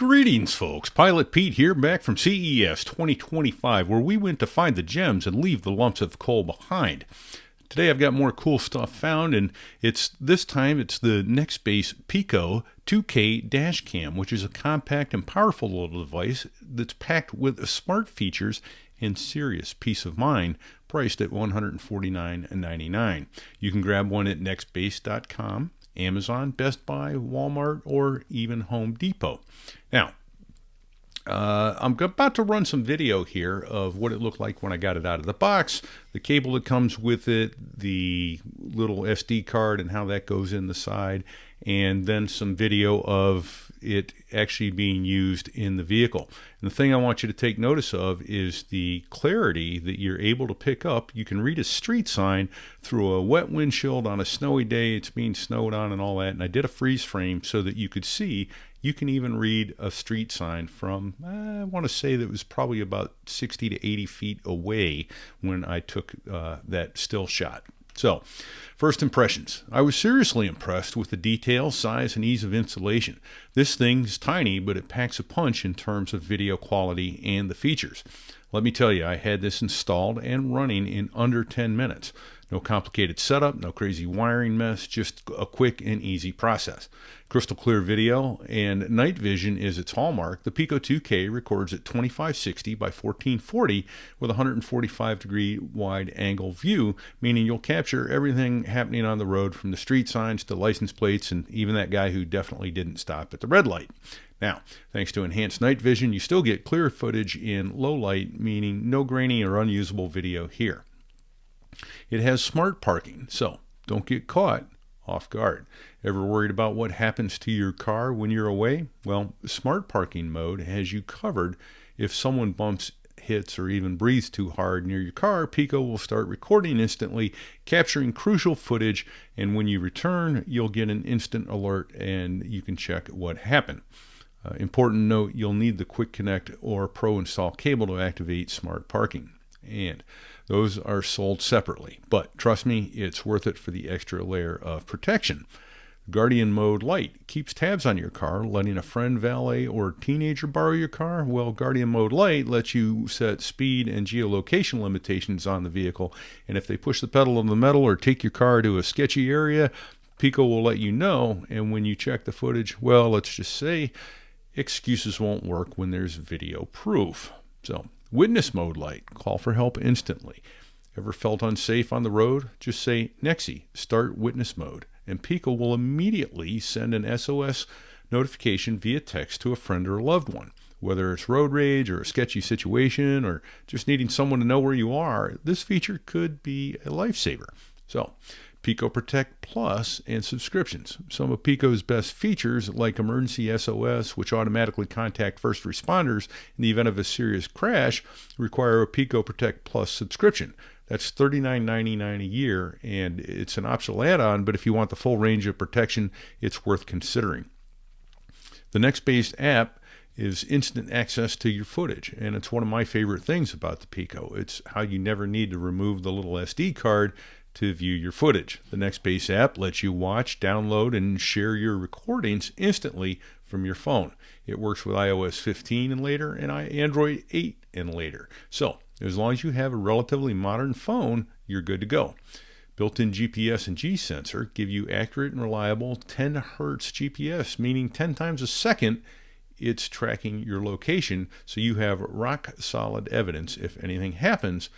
Greetings, folks. Pilot Pete here, back from CES 2025, where we went to find the gems and leave the lumps of coal behind. Today I've got more cool stuff found, and this time it's the Nextbase Piqo 2K dash cam, which is a compact and powerful little device that's packed with smart features and serious peace of mind, priced at $149.99. You can grab one at nextbase.com, Amazon, Best Buy, Walmart, or even Home Depot. Now, I'm about to run some video here of what it looked like when I got it out of the box, the cable that comes with it, the little SD card and how that goes in the side, and then some video of it actually being used in the vehicle. And the thing I want you to take notice of is the clarity that you're able to pick up. You can read a street sign through a wet windshield on a snowy day. It's being snowed on and all that. And I did a freeze frame so that you could see. You can even read a street sign from, I want to say that it was probably about 60 to 80 feet away when I took that still shot. So, first impressions. I was seriously impressed with the detail, size, and ease of installation. This thing's tiny, but it packs a punch in terms of video quality and the features. Let me tell you, I had this installed and running in under 10 minutes. No complicated setup, no crazy wiring mess, just a quick and easy process. Crystal clear video and night vision is its hallmark. The Piqo 2K records at 2560 by 1440 with a 145-degree wide angle view, meaning you'll capture everything happening on the road from the street signs to license plates and even that guy who definitely didn't stop at the red light. Now, thanks to enhanced night vision, you still get clear footage in low light, meaning no grainy or unusable video here. It has smart parking, so don't get caught off guard. Ever worried about what happens to your car when you're away? Well, smart parking mode has you covered. If someone bumps, hits, or even breathes too hard near your car, Piqo will start recording instantly, capturing crucial footage, and when you return, you'll get an instant alert and you can check what happened. Important note, you'll need the Quick Connect or Pro Install cable to activate smart parking. And those are sold separately, but trust me, it's worth it for the extra layer of protection. Guardian Mode Lite keeps tabs on your car, letting a friend, valet, or teenager borrow your car. Well, Guardian Mode Lite lets you set speed and geolocation limitations on the vehicle, and if they push the pedal to the metal or take your car to a sketchy area, Piqo will let you know, and when you check the footage, well, let's just say excuses won't work when there's video proof. So, Witness Mode Lite, call for help instantly. Ever felt unsafe on the road? Just say, Nexi, start witness mode, and Piqo will immediately send an SOS notification via text to a friend or a loved one. Whether it's road rage or a sketchy situation or just needing someone to know where you are, this feature could be a lifesaver. So, Piqo Protect Plus and subscriptions. Some of Pico's best features, like Emergency SOS, which automatically contact first responders in the event of a serious crash, require a Piqo Protect Plus subscription. That's $39.99 a year, and it's an optional add-on, but if you want the full range of protection, it's worth considering. The Nextbase app is instant access to your footage, and it's one of my favorite things about the Piqo. It's how you never need to remove the little SD card to view your footage. The Nextbase app lets you watch, download, and share your recordings instantly from your phone. It works with iOS 15 and later, and Android 8 and later. So, as long as you have a relatively modern phone, you're good to go. Built-in GPS and G-sensor give you accurate and reliable 10 Hertz GPS, meaning 10 times a second it's tracking your location, so you have rock-solid evidence if anything happens.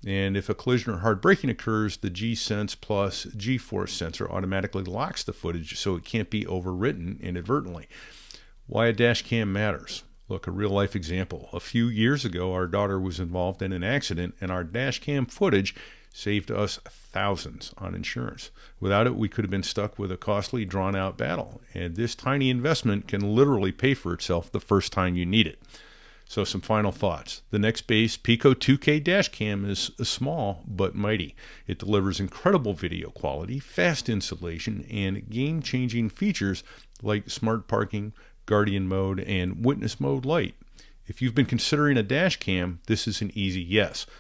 And if a collision or hard braking occurs, the G-Sense plus G-Force sensor automatically locks the footage so it can't be overwritten inadvertently. Why a dash cam matters. Look, a real-life example. A few years ago, our daughter was involved in an accident, and our dash cam footage saved us thousands on insurance. Without it, we could have been stuck with a costly, drawn-out battle. And this tiny investment can literally pay for itself the first time you need it. So some final thoughts. The Nextbase Piqo 2K dash cam is small but mighty. It delivers incredible video quality, fast installation, and game-changing features like smart parking, Guardian mode, and Witness Mode Lite. If you've been considering a dash cam, this is an easy yes.